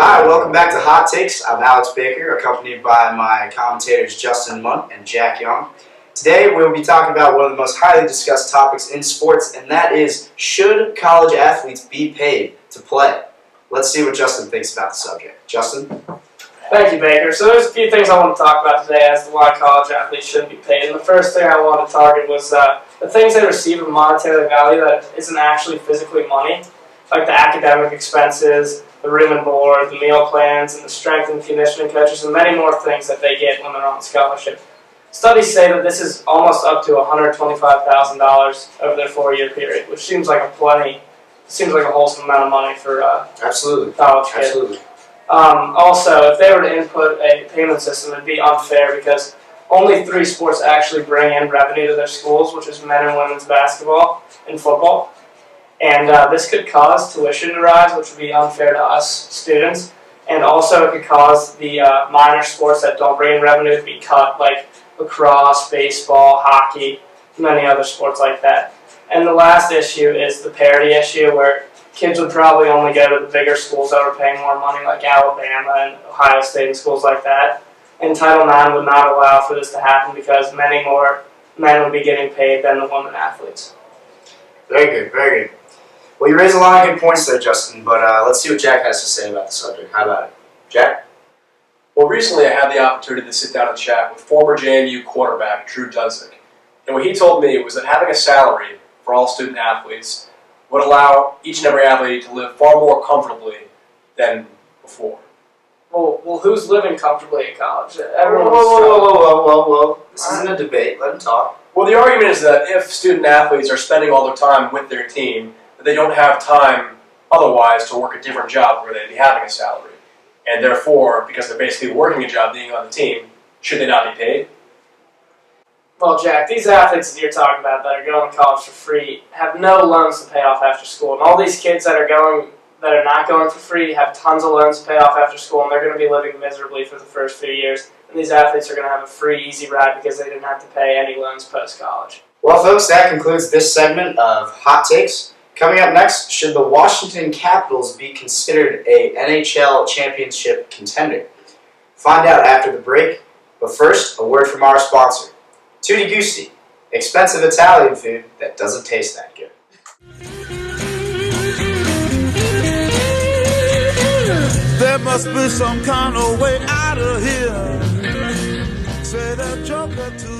Hi, welcome back to Hot Takes. I'm Alex Baker, accompanied by my commentators Justin Mundt and Jack Young. Today we'll be talking about one of the most highly discussed topics in sports, and that is, should college athletes be paid to play? Let's see what Justin thinks about the subject. Justin? Thank you, Baker. So there's a few things I want to talk about today as to why college athletes shouldn't be paid. And the first thing I want to target was the things they receive of monetary value that isn't actually physically money, like the academic expenses, the room and board, the meal plans, and the strength and conditioning coaches, and many more things that they get when they're on scholarship. Studies say that this is almost up to $125,000 over their 4-year period, which seems like a wholesome amount of money for Absolutely. college kids. Absolutely. Also, if they were to input a payment system, it'd be unfair because only 3 sports actually bring in revenue to their schools, which is men and women's basketball and football. And this could cause tuition to rise, which would be unfair to us students. And also it could cause the minor sports that don't bring in revenue to be cut, like lacrosse, baseball, hockey, many other sports like that. And the last issue is the parity issue, where kids would probably only go to the bigger schools that are paying more money, like Alabama and Ohio State and schools like that. And Title IX would not allow for this to happen because many more men would be getting paid than the women athletes. Very good, very good. Well, you raise a lot of good points there, Justin, but let's see what Jack has to say about the subject. How about it? Jack? Well, recently I had the opportunity to sit down and chat with former JMU quarterback Drew Dudzik. And what he told me was that having a salary for all student athletes would allow each and every athlete to live far more comfortably than before. Well, who's living comfortably in college? Whoa. This isn't a debate. Let him talk. Well, the argument is that if student athletes are spending all their time with their team, that they don't have time otherwise to work a different job where they'd be having a salary. And therefore, because they're basically working a job being on the team, should they not be paid? Well, Jack, these athletes that you're talking about that are going to college for free have no loans to pay off after school. And all these kids that are not going for free have tons of loans to pay off after school, and they're going to be living miserably for the first few years. And these athletes are going to have a free, easy ride because they didn't have to pay any loans post-college. Well, folks, that concludes this segment of Hot Takes. Coming up next, should the Washington Capitals be considered a NHL championship contender? Find out after the break, but first, a word from our sponsor. Tutti Gusti, expensive Italian food that doesn't taste that good. There must be some kind of way out of here. Say the joker to